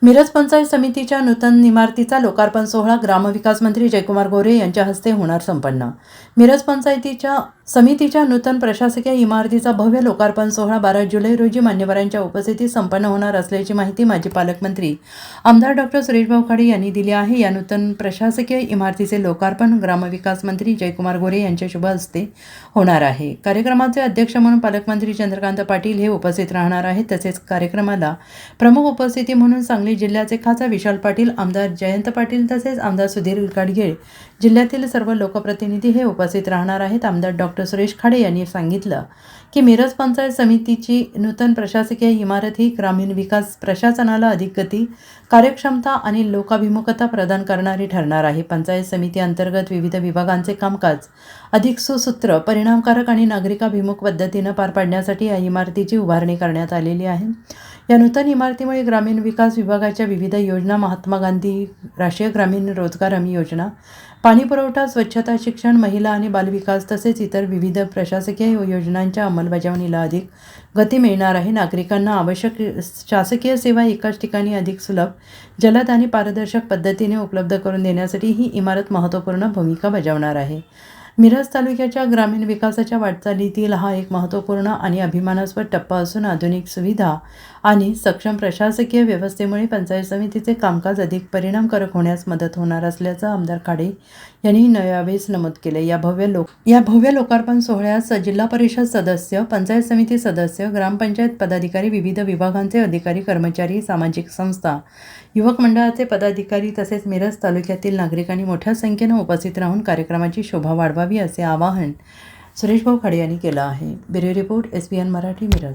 मिरज पंचायत समितीच्या नूतन इमारतीचा लोकार्पण सोहळा ग्रामविकास मंत्री जयकुमार गोरे यांच्या हस्ते होणार संपन्न। मिरज पंचायतीच्या समितीच्या नूतन प्रशासकीय इमारतीचा भव्य लोकार्पण सोहळा 12 जुलै रोजी मान्यवरांच्या उपस्थितीत संपन्न होणार असल्याची माहिती माजी पालकमंत्री आमदार डॉ. सुरेशभाऊ खाडे यांनी दिली आहे। या नूतन प्रशासकीय इमारतीचे लोकार्पण ग्रामविकास मंत्री जयकुमार गोरे यांच्या शुभ हस्ते होणार आहे। कार्यक्रमाचे अध्यक्ष म्हणून पालकमंत्री चंद्रकांत पाटील हे उपस्थित राहणार आहेत। तसेच कार्यक्रमाला प्रमुख उपस्थिती म्हणून सांगली जिल्ह्याचे खासदार विशाल पाटील, आमदार जयंत पाटील तसेच आमदार सुधीर गाडगीळ, जिल्ह्यातील सर्व लोकप्रतिनिधी हे उपस्थित राहणार आहेत। आमदार डॉ. सुरेश खाडे यांनी सांगितलं की मिरज पंचायत समितीची नूतन प्रशासकीय इमारत ही ग्रामीण विकास प्रशासनाला अधिक गती, कार्यक्षमता आणि लोकाभिमुखता प्रदान करणारी ठरणार आहे। पंचायत समिती अंतर्गत विविध विभागांचे कामकाज अधिक सुसूत्र, परिणामकारक आणि नागरिकाभिमुख पद्धतीने पार पाडण्यासाठी या इमारतीची उभारणी करण्यात आलेली आहे। या नूतन इमारतीमुळे ग्रामीण विकास विभागाच्या विविध योजना, महात्मा गांधी राष्ट्रीय ग्रामीण रोजगार हमी योजना, पाणी पुरवठा, स्वच्छता, शिक्षण, महिला आणि बालविकास तसेच इतर विविध प्रशासकीय योजनांच्या अंमलबजावणीला अधिक गती मिळणार आहे। नागरिकांना आवश्यक शासकीय सेवा एकाच ठिकाणी अधिक सुलभ, जलद आणि पारदर्शक पद्धतीने उपलब्ध करून देण्यासाठी ही इमारत महत्त्वपूर्ण भूमिका बजावणार आहे। मिरज तालुक्याच्या ग्रामीण विकासाच्या वाटचालीतील हा एक महत्त्वपूर्ण आणि अभिमानास्पद टप्पा असून आधुनिक सुविधा आणि सक्षम प्रशासकीय व्यवस्थेमुळे पंचायत समितीचे कामकाज अधिक परिणामकारक होण्यास मदत होणार असल्याचं आमदार खाडे यांनी यावेळेस नमूद केले। या भव्य लोकार्पण सोहळ्यास जिल्हा परिषद सदस्य, पंचायत समिती सदस्य, ग्रामपंचायत पदाधिकारी, विविध विभागांचे अधिकारी, कर्मचारी, सामाजिक संस्था, युवक मंडळाचे पदाधिकारी तसेच मिरज तालुक्यातील नागरिकांनी मोठ्या संख्येने उपस्थित राहून कार्यक्रमाची शोभा वाढवावी असे आवाहन सुरेशभाऊ खाडे यांनी केलं आहे। Bureau report, SBN Marathi, Miraj.